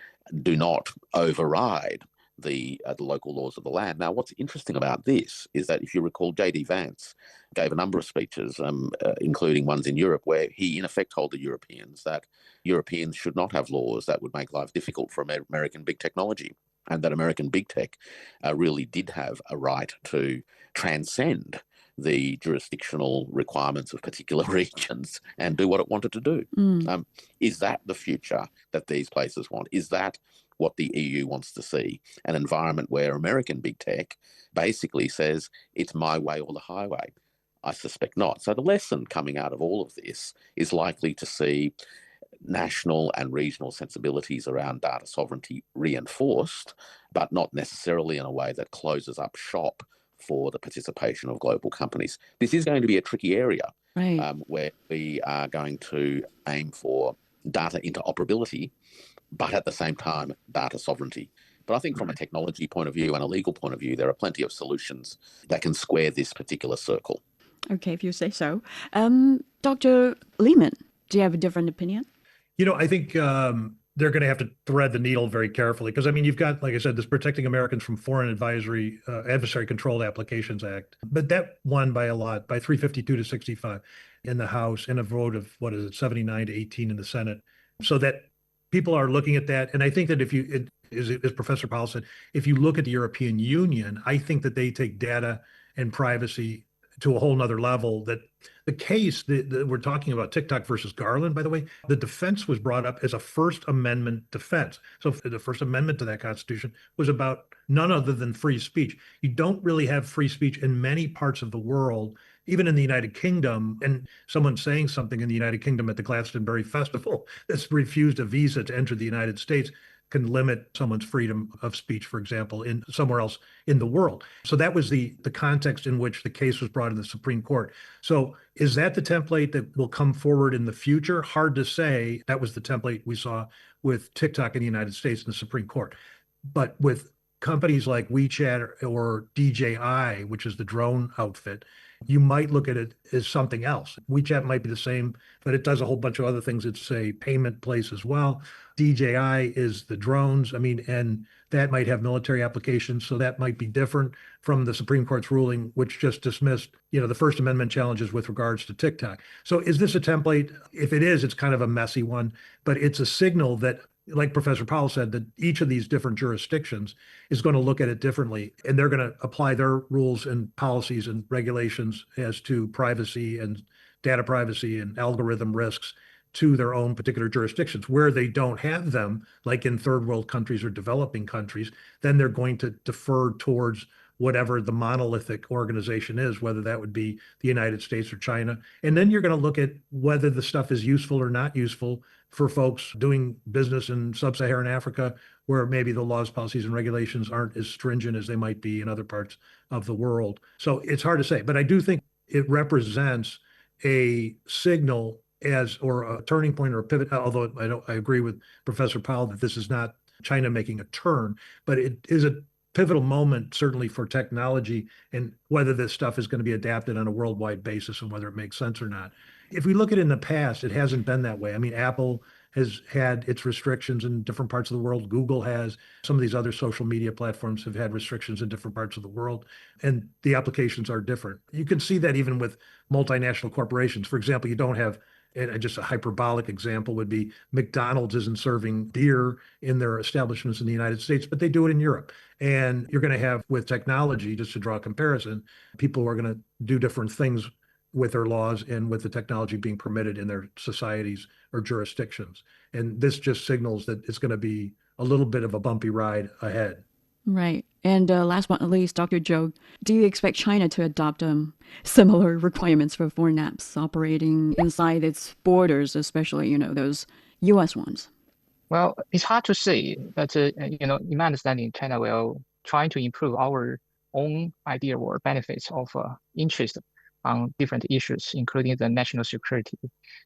do not override the local laws of the land. Now, what's interesting about this is that if you recall, J.D. Vance gave a number of speeches, including ones in Europe, where he in effect told the Europeans that Europeans should not have laws that would make life difficult for American big technology, and that American big tech really did have a right to transcend the jurisdictional requirements of particular regions and do what it wanted to do. Is that the future that these places want? Is that what the EU wants to see? An environment where American big tech basically says it's my way or the highway? I suspect not. So the lesson coming out of all of this is likely to see national and regional sensibilities around data sovereignty reinforced, but not necessarily in a way that closes up shop for the participation of global companies. This is going to be a tricky area, where we are going to aim for data interoperability, but at the same time, data sovereignty. But I think from a technology point of view and a legal point of view, there are plenty of solutions that can square this particular circle. Okay, if you say so. Dr. Lehman, do you have a different opinion? I think they're going to have to thread the needle very carefully because, you've got, like I said, this Protecting Americans from Foreign Adversary Controlled Applications Act. But that won by a lot, by 352 to 65 in the House and a vote of, 79 to 18 in the Senate. So that people are looking at that. And I think that as Professor Powell said, if you look at the European Union, I think that they take data and privacy to a whole nother level. That the case that we're talking about, TikTok versus Garland, by the way, the defense was brought up as a First Amendment defense. So the First Amendment to that Constitution was about none other than free speech. You don't really have free speech in many parts of the world, even in the United Kingdom. And someone saying something in the United Kingdom at the Glastonbury Festival that's refused a visa to enter the United States can limit someone's freedom of speech, for example, in somewhere else in the world. So that was the context in which the case was brought to the Supreme Court. So is that the template that will come forward in the future? Hard to say. That was the template we saw with TikTok in the United States in the Supreme Court. But with companies like WeChat or DJI, which is the drone outfit, you might look at it as something else. WeChat might be the same, but it does a whole bunch of other things. It's a payment place as well. DJI is the drones. And that might have military applications. So that might be different from the Supreme Court's ruling, which just dismissed, the First Amendment challenges with regards to TikTok. So is this a template? If it is, it's kind of a messy one, but it's a signal that, like Professor Powell said, that each of these different jurisdictions is going to look at it differently, and they're going to apply their rules and policies and regulations as to privacy and data privacy and algorithm risks to their own particular jurisdictions. Where they don't have them, like in third world countries or developing countries, then they're going to defer towards whatever the monolithic organization is, whether that would be the United States or China. And then you're going to look at whether the stuff is useful or not useful for folks doing business in sub-Saharan Africa, where maybe the laws, policies, and regulations aren't as stringent as they might be in other parts of the world. So it's hard to say, but I do think it represents a signal or a turning point or a pivot, although I agree with Professor Powell that this is not China making a turn, but it is a pivotal moment, certainly for technology and whether this stuff is going to be adapted on a worldwide basis and whether it makes sense or not. If we look at it in the past, it hasn't been that way. Apple has had its restrictions in different parts of the world. Google has. Some of these other social media platforms have had restrictions in different parts of the world, and the applications are different. You can see that even with multinational corporations. For example, you don't have, and just a hyperbolic example would be McDonald's isn't serving beer in their establishments in the United States, but they do it in Europe. And you're going to have, with technology, just to draw a comparison, people are going to do different things with their laws and with the technology being permitted in their societies or jurisdictions. And this just signals that it's going to be a little bit of a bumpy ride ahead. Right. And last but not least, Dr. Zhou, do you expect China to adopt similar requirements for foreign apps operating inside its borders, especially, those U.S. ones? Well, it's hard to say, but, in my understanding, China will try to improve our own idea or benefits of interest on different issues, including the national security.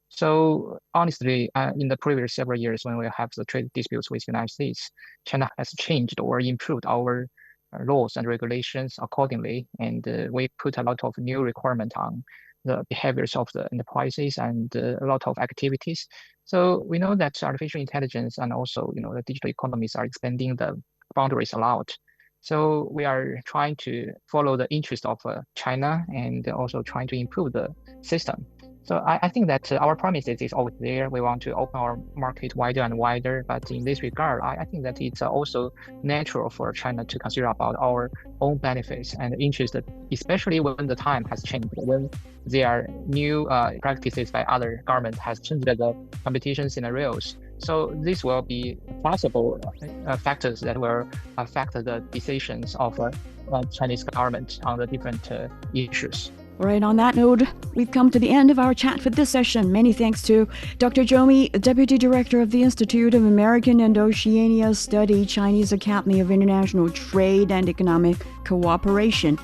So honestly, in the previous several years, when we have the trade disputes with the United States, China has changed or improved our laws and regulations accordingly. And we put a lot of new requirements on the behaviors of the enterprises and a lot of activities. So we know that artificial intelligence and also, the digital economies are expanding the boundaries a lot. So we are trying to follow the interest of China and also trying to improve the system. So I think that our promises is always there. We want to open our market wider and wider. But in this regard, I think that it's also natural for China to consider about our own benefits and interest, especially when the time has changed, when there are new practices by other governments has changed the competition scenarios. So this will be possible factors that will affect the decisions of Chinese government on the different issues. All right, on that note, we've come to the end of our chat for this session. Many thanks to Dr. Zhou, Deputy Director of the Institute of American and Oceania Study, Chinese Academy of International Trade and Economic Cooperation.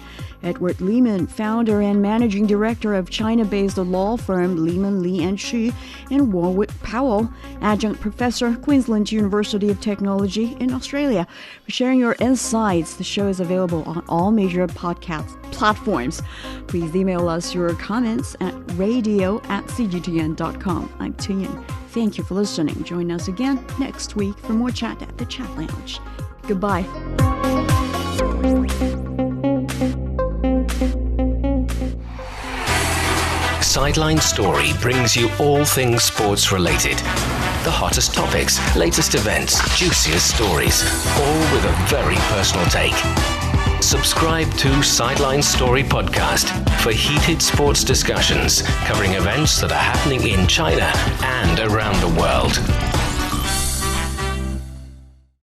Edward Lehman, founder and managing director of China-based law firm Lehman, Lee & Shi, and Warwick Powell, adjunct professor, Queensland University of Technology in Australia, for sharing your insights. The show is available on all major podcast platforms. Please email us your comments at radio@cgtn.com. I'm Tuyin. Thank you for listening. Join us again next week for more chat at the Chat Lounge. Goodbye. Sideline Story brings you all things sports related. The hottest topics, latest events, juiciest stories, all with a very personal take. Subscribe to Sideline Story Podcast for heated sports discussions covering events that are happening in China and around the world.